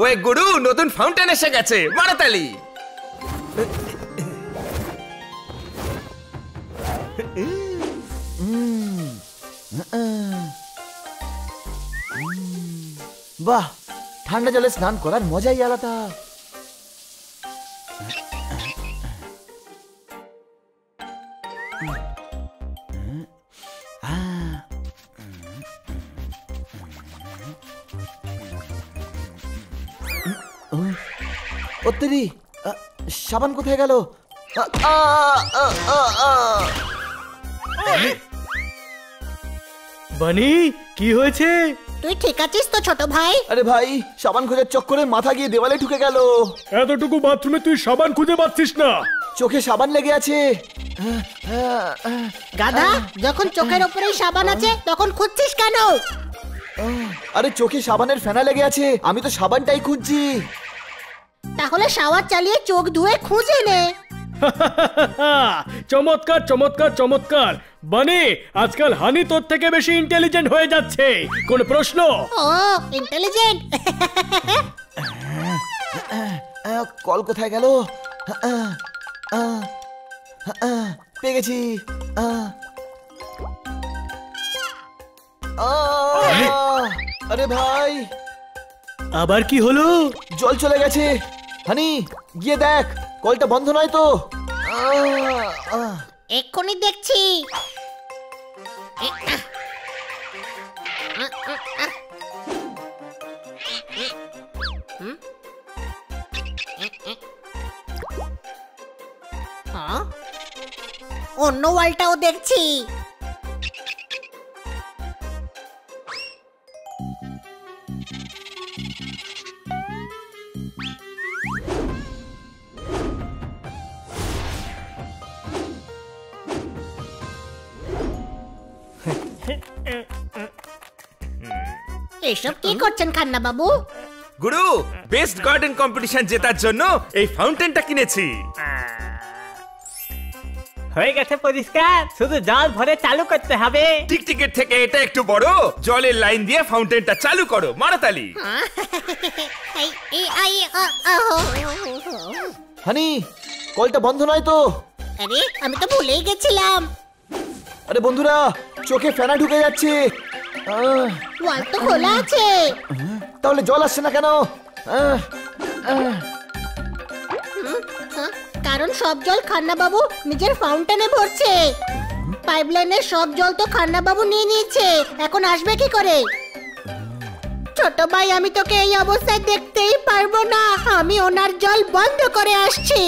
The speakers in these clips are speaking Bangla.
ওই গুরু নতুন ফাউন্টেন এসে গেছে, মারো তালি। বাহ, ঠান্ডা জলে স্নান করার মজাই আলাদা। ওত্তেরি, সাবান কোথায় গেল? বানি, কি হয়েছে? তুই ঠিক আছিস তো ছোট ভাই? আরে ভাই, সাবান খোঁজার চক্করে মাথা গিয়ে দেওয়ালে ঢুকে গেল। এতটুকু বাথরুমে তুই সাবান খুঁজে পাচ্ছিস না? চোখে সাবান লেগে আছে। গাধা, যখন চোখের উপরেই সাবান আছে তখন খুঁজছিস কেন? আরে চোখে সাবানের ফেনা লেগে আছে, আমি তো সাবানটাই খুঁজছি। তাহলে শাওয়ার চালিয়ে চোখ ধুয়ে খুঁজে নে। চমৎকার চমৎকার চমৎকার। বানি, আজকাল হানি তোর থেকে বেশি ইন্টেলিজেন্ট হয়ে যাচ্ছে। কোন প্রশ্ন? ও, ইন্টেলিজেন্ট। কল কোথায় গেল? পেয়ে গেছি। আরে ভাই, আবার কি হলো? জল চলে গেছে। হানি, গিয়ে দেখ কলটা বন্ধ নয় তো। এক্ষুনি দেখছি। অন্য ওয়ালটাও দেখছি। এসব কি করছেন খান্না বাবু? গুরু, বেস্ট গার্ডেন কম্পিটিশন জেতার জন্য এই ফাউন্টেনটা কিনেছি। হয়ে গেছে পরিষ্কার, শুধু জল ভরে চালু করতে হবে। টিকটিকের থেকে এটা একটু বড়, জলের লাইন দিয়ে ফাউন্টেনটা চালু করো, মারো তালি। হানি, কলটা বন্ধ নয় তো? আরে, আমি তো ভুলেই গেছিলাম। আরে বন্ধুরা, চোখে ফেনা ঢুকে যাচ্ছে। ওয়াল তো খোলা আছে। তাহলে জল আসছে না কেন? কারণ সব জল খান্না বাবু নিজের ফাউন্টেনে ভরছে। পাইপলাইনের সব জল তো খান্না বাবু নিয়ে নিয়েছে, এখন আসবে কি করে? ছোট ভাই, আমি তোকে এই অবস্থায় দেখতেই পারবো না। আমি ওনার জল বন্ধ করে আসছি।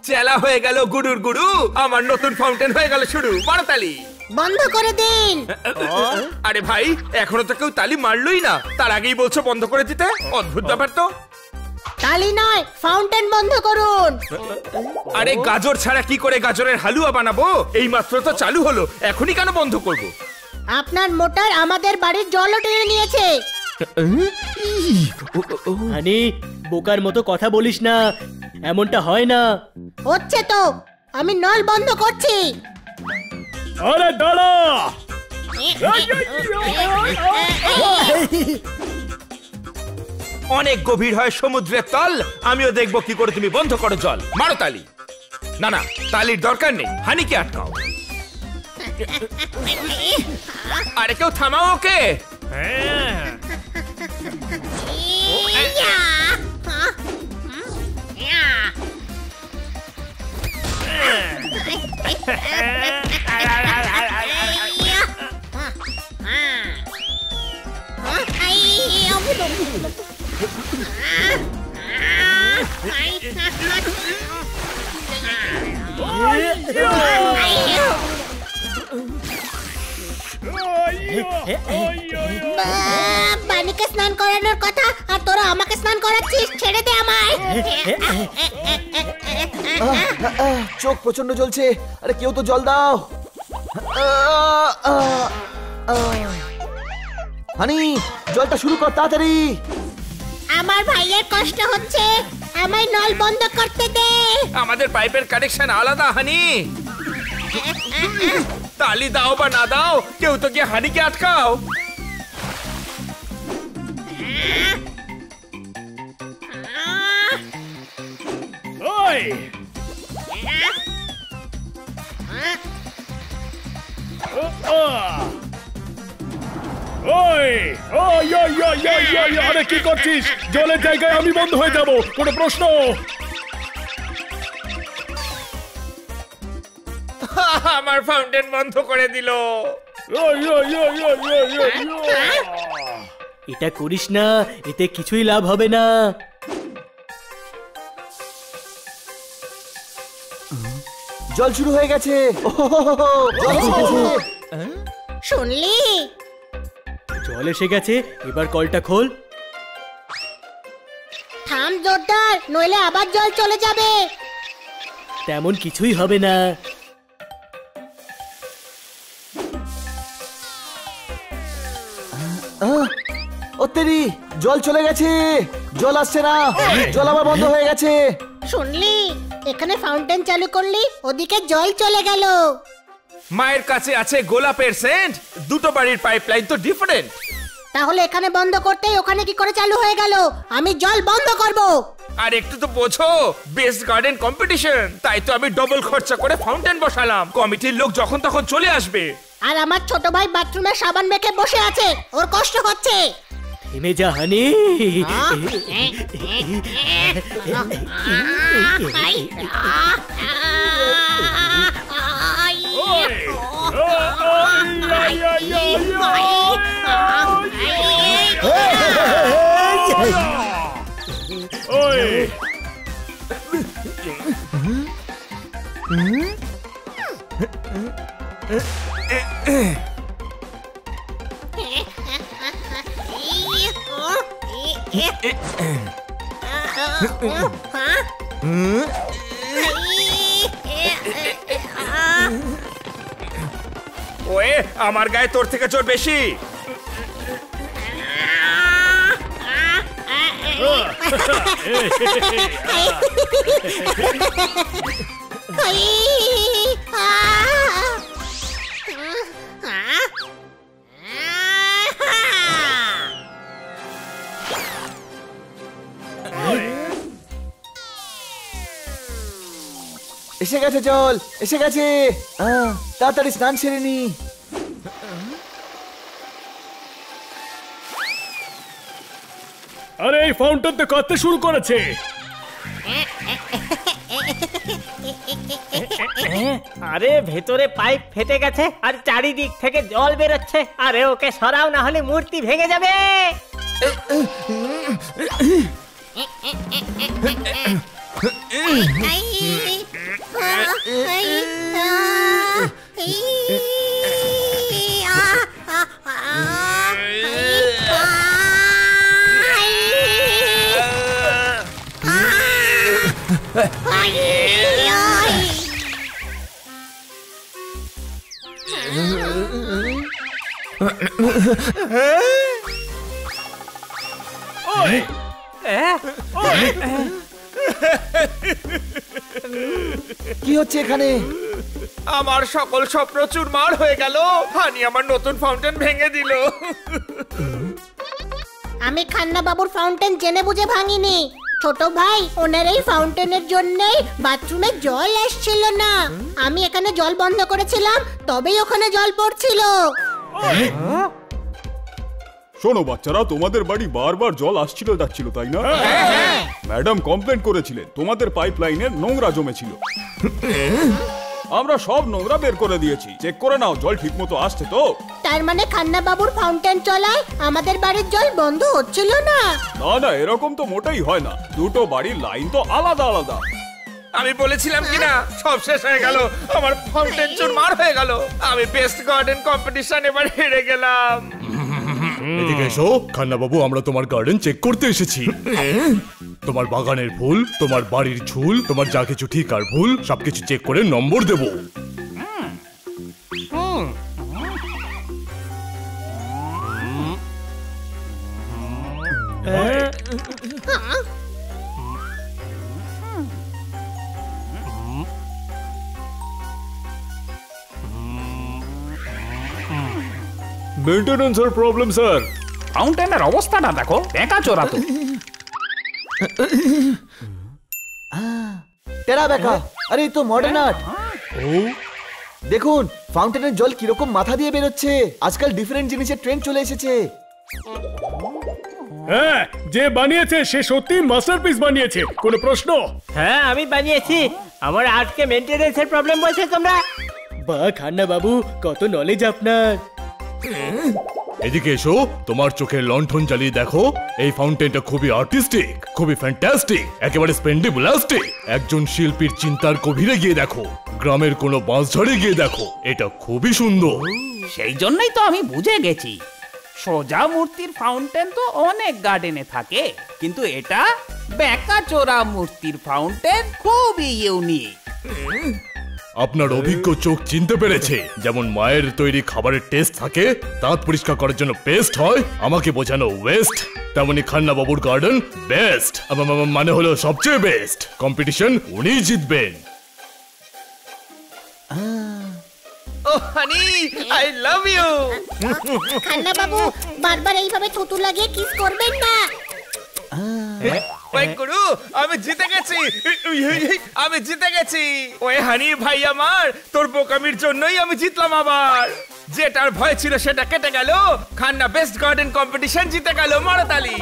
চেলা হয়ে গেল গুরুর গুরু, আমার নতুন ফাউন্টেন হয়ে গেল শুরু, মারো তালি। বন্ধ করে দিন। আরে ভাই, এখনো তো কেউ তালি মারলই না, তার আগেই বলছো বন্ধ করে দিতে? অদ্ভুত ব্যাপার তো। তালি নয়, ফাউন্টেন বন্ধ করুন। আরে গাজর ছাড়া কি করে গাজরের হালুয়া বানাবো? এই মাত্র তো চালু হলো, এখনই কেন বন্ধ করব? আপনার মোটর আমাদের বাড়ির জলও টেনে নিয়েছে। হানি, বোকার মতো কথা বলিস না, এমনটা হয় না। হচ্ছে তো, আমি নল বন্ধ করছি। আরে দাঁড়া! অনেক গভীর হয় সমুদ্রের তল, আমিও দেখবো কি করে তুমি বন্ধ করো জল, মারো তালি। না না, তালির দরকার নেই, হানিকে আটকাও। আরে কেউ থামাও ওকে। বানিকে স্নান করানোর কথা, আর তোরা আমাকে স্নান করাচ্ছিস। ছেড়ে দে আমায়। চোখ প্রচন্ড জ্বলছে। আরে কেউ তো জল দাও। হানি, জলটা শুরু কর তাড়াতাড়ি। আমার ভাইয়ের কষ্ট হচ্ছে, আমায় নল বন্ধ করতে দে। আমাদের পাইপের কানেকশন আলাদা হানি। তালি দাও বা না দাও, কেউ তো গিয়ে হানিকে আটকাও। ওই ওই ওই ওই ওই ওই ওই, আরে কি করছিস? জলের জায়গায় আমি বন্ধ হয়ে যাব, কোনো প্রশ্ন? আমার ফাউন্টেন বন্ধ করে দিল। ওই ওই ওই ওই ওই ওই, এটা করিস না, এতে কিছুই লাভ হবে না। জল শুরু হয়ে গেছে। ওহোহোহো, জল এসে গেছে। শুনলি? জল এসে গেছে, এবার কলটা খোল। থাম জোরদার, নইলে আবার জল চলে যাবে। তেমন কিছুই হবে না। ও তেরি, জল চলে গেছে, জল আসছে না, জল আবার বন্ধ হয়ে গেছে। শুনলি? এখানে ফাউন্টেন চালু করলি, ওদিকে জল চলে গেল। মায়ের কাছে আছে গোলাপের সেন্ট, দুটো বাড়ির পাইপলাইন তো ডিফারেন্ট। তাহলে এখানে বন্ধ করতেই ওখানে কি করে চালু হয়ে গেল? আমি জল বন্ধ করব। আর একটু তো বোঝো, বেস্ট গার্ডেন কম্পিটিশন, তাই তো আমি ডবল খরচা করে ফাউন্টেন বসালাম। কমিটির লোক যখন তখন চলে আসবে। আর আমার ছোট ভাই বাথরুমে সাবান মেখে বসে আছে, ওর কষ্ট হচ্ছে। থেমে যা হানি। ওয়ে, আমার গায়ে তোর থেকে জোর বেশি। এসে গেছে জল, এসে গেছে। তাড়াতাড়ি স্নান সেরে নি। আরে এই ফাউন্টেন তো কাঁদতে শুরু করেছে। আরে ভেতরে পাইপ ফেটে গেছে আর চারিদিক থেকে জল বেরোচ্ছে। আরে ওকে সরাও, না হলে মূর্তি ভেঙে যাবে। কি হচ্ছে এখানে? আমার সকল স্বপ্ন চুরমার হয়ে গেল। হানি আমার নতুন ফাউন্টেন ভেঙে দিল। আমি খান্না বাবুর ফাউন্টেন জেনে বুঝে ভাঙিনি। ছোট ভাই, ওনার এই ফাউন্টেনের জন্যই বাথরুমে জল আসছিল না। আমি এখানে জল বন্ধ করেছিলাম, তবেই ওখানে জল পড়ছিল। শোনো বাচ্চারা, তোমাদের বাড়ি বারবার জল আসছিল যাচ্ছিল, তাই না? ম্যাডাম কমপ্লেন করেছিলেন তোমাদের পাইপলাইনে নোংরা জমেছিল। আমরা সব নোংরা বের করে দিয়েছি, চেক করে নাও জল ঠিকমতো আসছে তো। তার মানে খান্না বাবুর ফাউন্টেন চলায় আমাদের বাড়ির জল বন্ধ হচ্ছিল না? না না, এরকম তো মোটেই হয় না, দুটো বাড়ির লাইন তো আলাদা আলাদা। আমি বলেছিলাম কিনা, সব শেষ হয়ে গেল। আমার ফাউন্টেন চুরমার হয়ে গেল। আমি বেস্ট গার্ডেন কম্পিটিশন এবার হেরে গেলাম। এদিকে এসো খান্না বাবু, আমরা তোমার গার্ডেন চেক করতে এসেছি। তোমার বাগানের ফুল, তোমার বাড়ির ঝুল, তোমার যা কিছু ঠিক আর ভুল সবকিছু চেক করে নম্বর দেব। মেইনটেনেন্সের প্রবলেম স্যার। ফাউন্টেনের অবস্থাটা দেখো, বেকা চোরা তো। টেরা বেকা, আরে এই তো মডার্ন আর্ট। দেখুন ফাউন্টেনের জল কিরকম মাথা দিয়ে বেরোচ্ছে। আজকাল ডিফারেন্ট জিনিসের ট্রেন্ড চলে এসেছে। হ্যাঁ, যে বানিয়েছে সে সত্যি মাস্টারপিস বানিয়েছে, কোনো প্রশ্ন? হ্যাঁ আমি বানিয়েছি। আমার আর্টকে মেইনটেনেন্সের প্রবলেম বলছে তোমরা? বাহ খান্না বাবু, কত নলেজ আপনার। এদিকে এসো, তোমার চোখের লণ্ঠন জ্বালিয়ে দেখো। এই ফাউন্টেনটা খুবই আর্টিস্টিক, খুবই ফ্যান্টাস্টিক, একেবারে স্পেন্ডিবুলাস্টিক। একজন শিল্পীর চিন্তার গভীরে গিয়ে দেখো, গ্রামের কোনো বাঁশঝাড়ে গিয়ে দেখো, এটা খুবই সুন্দর। সেই জন্যই তো আমি বুঝে গেছি। সোজা মূর্তির ফাউন্টেন তো অনেক গার্ডেনে থাকে, কিন্তু এটা বেকা চোরা মূর্তির ফাউন্টেন খুবই ইউনিক। আপনার অভিজ্ঞ চোখ চিনতে পেরেছে। যেমন মায়ের তৈরি খাবারের টেস্ট থাকে, দাঁত পরিষ্কার করার জন্য পেস্ট হয়, আমাকে বোঝানো ওয়েস্ট, তেমনি খান্না বাবুর গার্ডেন বেস্ট, মানে হলো সবচেয়ে বেস্ট। কম্পিটিশন উনিই জিতবেন। ও হানি, আই লাভ ইউ। খান্না বাবু বারবার এইভাবে থুতু লাগিয়ে কিস করবেন না। ওই গুরু, আমি জিতে গেছি, আমি জিতে গেছি। ওই হানি ভাই আমার, তোর বোকামির জন্যই আমি জিতলাম আবার। যেটার ভয় ছিল সেটা কেটে গেল। খান্না বেস্ট গার্ডেন কম্পিটিশন জিতে গেল, মারতালি।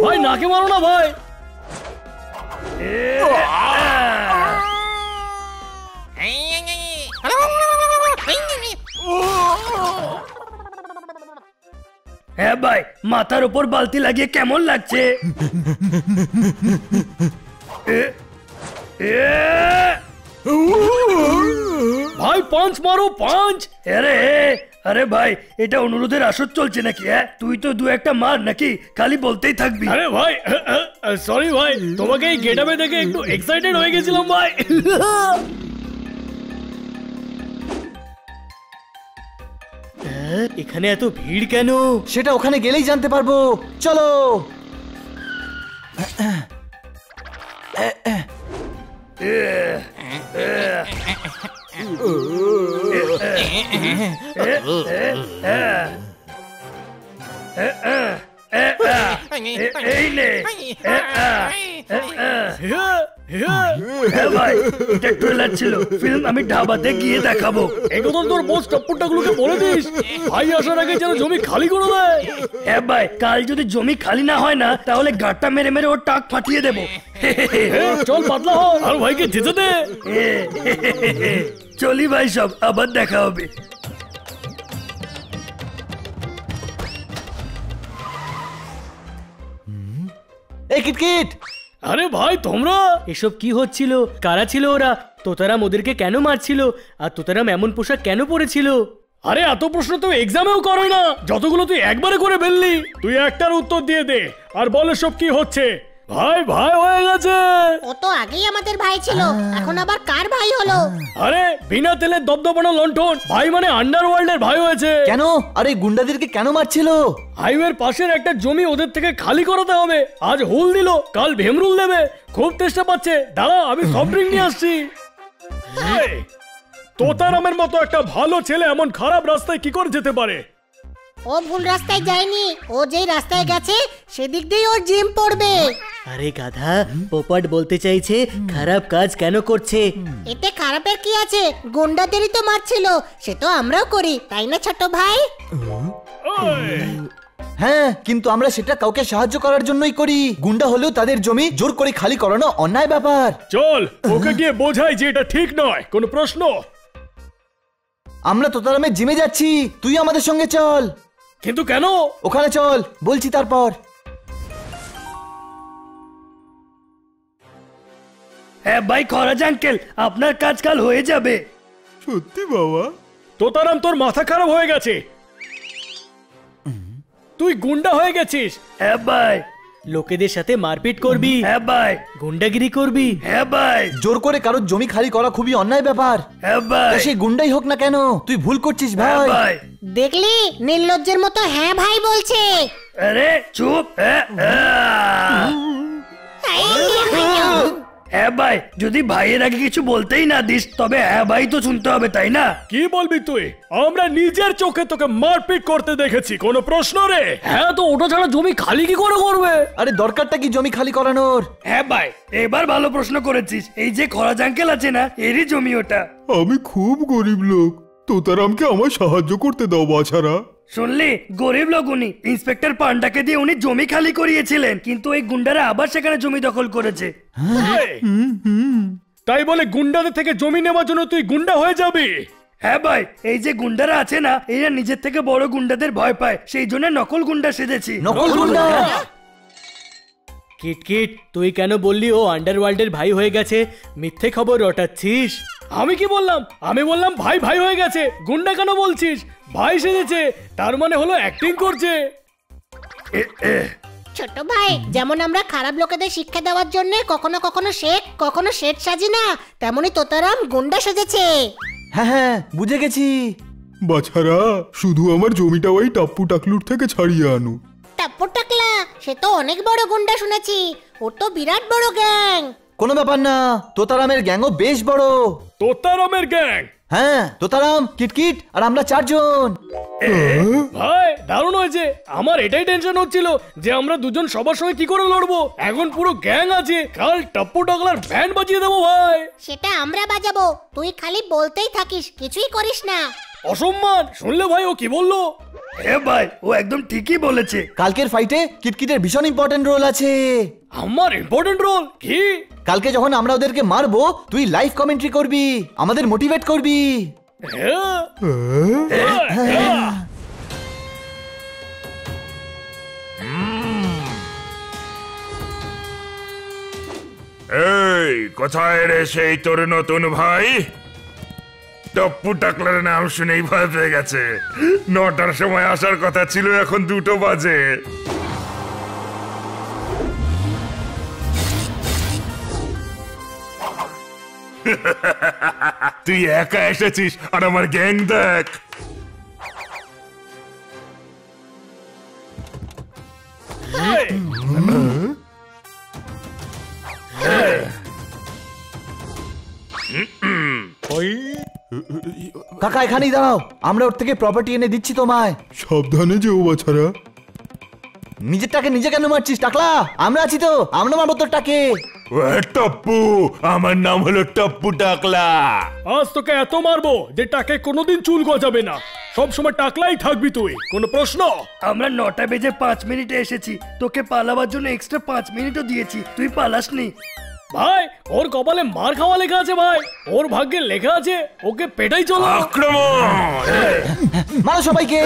ভাই নাকে মারো না ভাই। হ্যাঁ ভাই, মাথার উপর বালতি লাগিয়ে কেমন লাগছে? ভাই পাঁচ মারো, পাঁচ। আরে আরে ভাই, এটা অনুরোধের আসর চলছে নাকি? হ্যাঁ, তুই তো দু একটা মার নাকি, খালি বলতেই থাকবি। আরে ভাই সরি ভাই, তোমাকে এই গেটআপে দেখে একটু এক্সাইটেড হয়ে গেছিলাম ভাই। এখানে এত ভিড় কেন? সেটা ওখানে গেলেই জানতে পারবো, চলো। এই নে। ভাই, এটা ট্রেলার ছিল, ফিল্ম আমি ঢাবাতে গিয়ে দেখাবো। একদম তোর বস টপ্পুটাগুলোকে বলে দিস ভাই আসার আগে যেন জমি খালি করে দেয়। হ্যাঁ ভাই, কাল যদি জমি খালি না হয় না, তাহলে গাঁটটা মেরে মেরে ওর টাক ফাটিয়ে দেবো। চল পাতলা হ, আর ভাইকে যেতে দে। চলি ভাই, সব আবার দেখা হবে। এই কিটকিট, আরে ভাই তোমরা এসব কি হচ্ছিল? কারা ছিল ওরা? তোতারাম ওদেরকে কেন মারছিল? আর তোতারাম এমন পোশাক কেন পরেছিল? আরে এত প্রশ্ন তো এক্সামেও করে না, যতগুলো তুই একবারে করে ফেললি। তুই একটার উত্তর দিয়ে দে আর বলে সব কি হচ্ছে। ভাই ভাই হয়ে গেছে। ও তো আগেই আমাদের ভাই ছিল, এখন আবার কার ভাই হলো? আরে বিনা তেলে দবদবানো লণ্ঠন ভাই মানে আন্ডারওয়ার্ল্ডের ভাই হয়েছে। কেন? আরে গুন্ডাদেরকে কেন মারছিল? হাইওয়ের পাশের একটা জমি ওদের থেকে খালি করাতে হবে। আজ হুল দিল, কাল ভেমরুল দেবে। খুব চেষ্টা পাচ্ছে, দাঁড়া আমি সফট ড্রিঙ্ক নিয়ে আসছি। তোতারামের মতো একটা ভালো ছেলে এমন খারাপ রাস্তায় কি করে যেতে পারে? ও ভুল রাস্তায় যায়নি, ও যেই রাস্তায় গেছে সেদিক দিয়ে ওর জিম পড়বে। আরে গাধা, পোপট বলতে চাইছে খারাপ কাজ কেন করছে। এতে খারাপের কি আছে? গুন্ডাদেরই তো মারছিল, সে তো আমরাও করি, তাই না ছোট ভাই? হ্যাঁ, কিন্তু আমরা সেটা কাউকে সাহায্য করার জন্যই করি। গুন্ডা হলেও তাদের জমি জোর করে খালি করানো অন্যায় ব্যাপার। চল ওকে গিয়ে বোঝাই যে এটা ঠিক নয়। কোনো প্রশ্ন? আমরা তোতারামের জিমে যাচ্ছি, তুই আমাদের সঙ্গে চল। কিন্তু কেন? ওখানে চল, বলছি তারপর। হ্যাঁ ভাই খরাজ আঙ্কেল, আপনার কাজ কাল হয়ে যাবে। সত্যি বাবা? তোতারাম তোর মাথা খারাপ হয়ে গেছে, তুই গুন্ডা হয়ে গেছিস। হ্যাঁ ভাই। লোকেদের সাথে মারপিট করবি, হ্যাঁ ভাই। গুন্ডাগিরি করবি, হ্যাঁ ভাই। জোর করে কারোর জমি খালি করা খুবই অন্যায় ব্যাপার। হ্যাঁ ভাই। সে গুন্ডাই হোক না কেন, তুই ভুল করছিস হ্যাঁ ভাই। ভাই। দেখলি নির্লজ্জের মতো হ্যাঁ ভাই বলছে। আরে চুপ। হ্যাঁ ভাই, যদি ভাইয়ের আগে কিছু বলতেই না দিস তবে হ্যাঁ ভাই তো শুনতে হবে, তাই না? কি বলবি তুই? আমরা নিজের চোখে তোকে মারপিট করতে দেখেছি, কোনো প্রশ্ন রে? হ্যাঁ, তো ওটা ছাড়া জমি খালি কি করে করবে? আরে দরকারটা কি জমি খালি করানোর? হ্যাঁ ভাই, এবার ভালো প্রশ্ন করেছিস। এই যে খরাজ আঙ্কেল আছে না, এরই জমি ওটা। আমি খুব গরিব লোক, তোতারামকে আমার সাহায্য করতে দাও বাছারা। শুনলি, গরিব লোক উনি। ইন্সপেক্টর পান্ডাকে দিয়ে উনি জমি খালি করিয়েছিলেন, কিন্তু এই গুন্ডারা আবার সেখানে জমি দখল করেছে। তাই বলে গুন্ডাদের থেকে জমি নেওয়ার জন্য তুই গুন্ডা হয়ে যাবি? হ্যাঁ ভাই, এই যে গুন্ডারা আছে না, এরা নিজের থেকে বড় গুন্ডাদের ভয় পায়, সেই জন্য নকল গুন্ডা সেজেছি। নকল গুন্ডা? কিটকিট, তুই কেন বললি ও আন্ডারওয়ার্ল্ডের ভাই হয়ে গেছে? মিথ্যে খবর রটাচ্ছিস। আমি কি বললাম? আমি বললাম ভাই ভাই হয়ে গেছে। গুন্ডা কেন বলছিস? ভাই সেজেছে, তার মানে হলো অ্যাক্টিং করছে। ছোট ভাই, যেমন আমরা খারাপ লোকেদের শিক্ষা দেওয়ার জন্য কখনো কখনো শেখ কখনো শেঠ সাজি না, তেমনি তোতারাম গুন্ডা সেজেছে। হ্যাঁ হ্যাঁ, বুঝে গেছি। বাছারা, শুধু আমার জমিটা ওই টাপ্পু টাকলুর থেকে ছাড়িয়ে আনো। টাপ্পু টাকলা সে তো অনেক বড় গুন্ডা শুনেছি, ওর তো বিরাট বড় গ্যাং। কোনো ব্যাপার না, তোতারামের গ্যাংও বেশ বড়। তোতারামের গ্যাং? হ্যাঁ, তোতারাম, কিটকিট আর আমরা 4 জন। ভাই দারুণ হয়েছে। আমার এটাই টেনশন হচ্ছিল যে আমরা দুজন সবার সঙ্গে কি করে লড়বো। এখন পুরো গ্যাং আছে, কাল টাপ্পু টাকলার ব্যান্ড বাজিয়ে দেবো ভাই। সেটা আমরা বাজাবো, তুই খালি বলতেই থাকিস, কিছুই করিস না। অসম্মান! শুনলে ভাই ও কি বললো? হ্যাঁ ভাই, ও একদম ঠিকই বলেছে। কালকের ফাইটে কিটকিটের ভীষণ ইম্পর্টেন্ট রোল আছে। আমার ইম্পর্টেন্ট রোল কি? কালকে যখন আমরা ওদেরকে মারবো, তুই লাইভ কমেন্ট্রি করবি, আমাদের মোটিভেট করবি। এই কোথায় রে সেই তোর নতুন ভাই? টপ্পু টাকলার নাম শুনেই ভয় পেয়ে গেছে। 9টার সময় আসার কথা ছিল, এখন 2টো বাজে। তুই একা এসেছিস আর আমার গ্যাং দেখ। কাকা এখানেই দাঁড়াও, আমরা ওর থেকে প্রপার্টি এনে দিচ্ছি তোমায়। সাবধানে যেও বাছারা। নিজেরটাকে নিজে কেন মারছিস টাকলা? আমরা আছি তো, আমরা মারবো তোরটাকে। টপ্পু, আমার নাম হলো টপ্পু টাকলা। আজ তোকে এত মারবো যে টাকে কোনোদিন চুল গজাবে না, সব সময় টাকলাই থাকবি তুই। কোনো প্রশ্ন? আমরা 9টা বেজে 5 মিনিটে এসেছি, তোকে পালাবার জন্য এক্সট্রা 5 মিনিটও দিয়েছি, তুই পালাসনি। ভাই, ওর কপালে মার খাওয়া লেখা আছে ভাই, ওর ভাগ্যে লেখা আছে ওকে পেটাই চলো। আক্রমণ! মারো সবাইকে।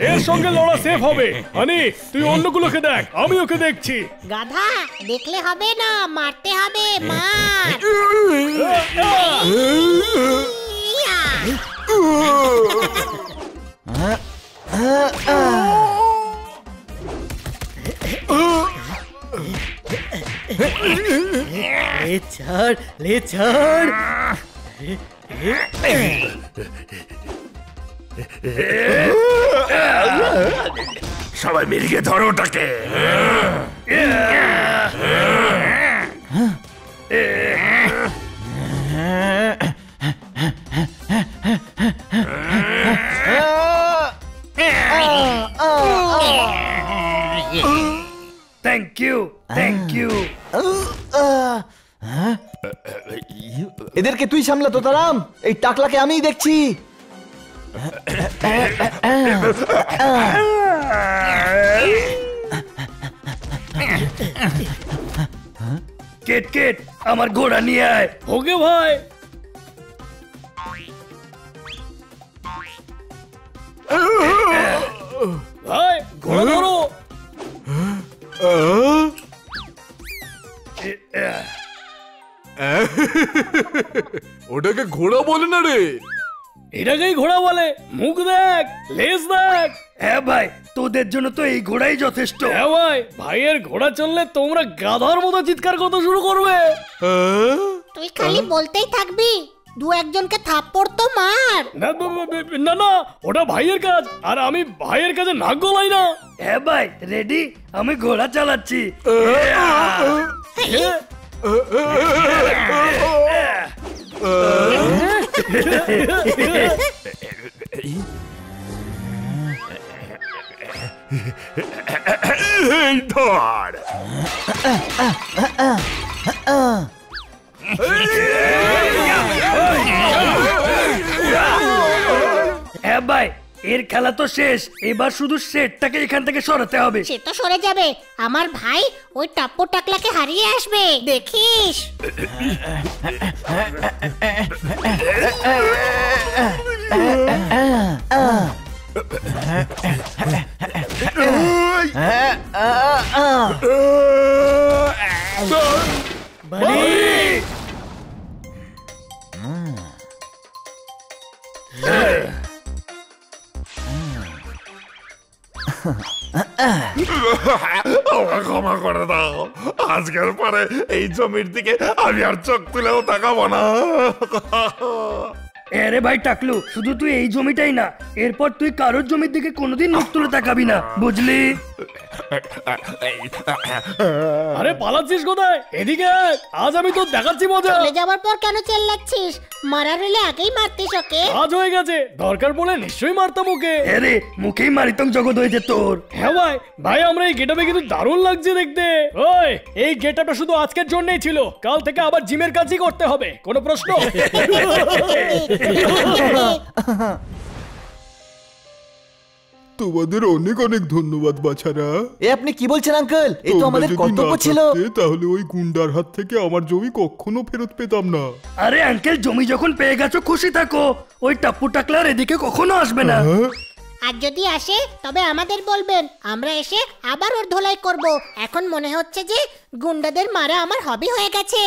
এর সঙ্গে লড়া সেফ হবে। হানি, তুই অন্যগুলোকে দেখ, আমি ওকে দেখছি। গাধা, দেখলে হবে না, মারতে হবে। মার। ले ছাড়, ले ছাড়। সবাই মিলিয়ে ধরো ওটাকে। Thank you, thank you. এদেরকে তুই সামলা তোতারাম, এই টাকলাকে আমিই দেখছি। কেট কেট আমার ঘোড়া নিয়ে আয়। ওকে ভাই। ভাই ঘোড়া ধরো। ওটাকে ঘোড়া বলে না রে, এটাকেই ঘোড়া বলে। মুখ দেখ, লেজ দেখ। হ্যাঁ ভাই, তোদের জন্য তো এই ঘোড়াই যথেষ্ট। হ্যাঁ ভাই, ভাইয়ের ঘোড়া চললে তোমরা গাধার মতো চিৎকার করতে শুরু করবে। তুই খালি বলতেই থাকবি, দু একজনকে থাপ্পড় তো মার। না না, ওটা ভাইয়ের কাজ, আর আমি ভাইয়ের কাছে নাক গলাই না। হ্যাঁ ভাই, রেডি? আমি ঘোড়া চালাচ্ছি। এই ধর। হ্যাঁ ভাই, এর খেলা তো শেষ, এবার শুধু সেটটাকে এখান থেকে সরাতে হবে। সে তো সরে যাবে, আমার ভাই ওই টাপ্পু টাকলাকে হারিয়ে আসবে, দেখিস। ক্ষমা করে দাও, আজকের পরে এই জমির দিকে আমি আর চোখ তুলেও তাকাবো না। আরে ভাই টাকলু, শুধু তুই এই জমিটাই না, এরপর তুই কারোর জমির দিকে কোনোদিন মুখ তুলে তাকাবি না, বুঝলি? আরে পালাচ্ছিস কোথায়? এদিকে আজ আমি তো দেখাচ্ছি মজা। চলে যাওয়ার পর কেন চেল্লাচ্ছিস? মারার হলে আগেই মারতিস ওকে। আজ হয়ে গেছে, দরকার পড়লে নিশ্চয়ই মারতাম ওকে। আরে মুখেই মারিতম জগৎ হয়েছে তোর। হ্যাঁ ভাই, ভাই আমরা এই গেটআপে কিন্তু দারুণ লাগছে দেখতে। ওই, এই গেটআপটা শুধু আজকের জন্যই ছিল, কাল থেকে আবার জিমের কাজই করতে হবে। কোনো প্রশ্ন? তোমাদের অনেক অনেক ধন্যবাদ বাছারা। এ আপনি কি বলছেন আঙ্কেল? এই তো আমাদের কর্তব্য ছিল। তাহলে ওই গুন্ডার হাত থেকে আমার জমি কখনো ফেরত পেতাম না। আরে আঙ্কেল, জমি যখন পেয়ে গেছো খুশি থাকো, ওই টাপ্পু টাকলার এদিকে কখনো আসবে না। আর যদি আসে তবে আমাদের বলবেন, আমরা এসে আবার ওর ধোলাই করব। এখন মনে হচ্ছে যে গুন্ডাদের মারা আমার হবি হয়ে গেছে।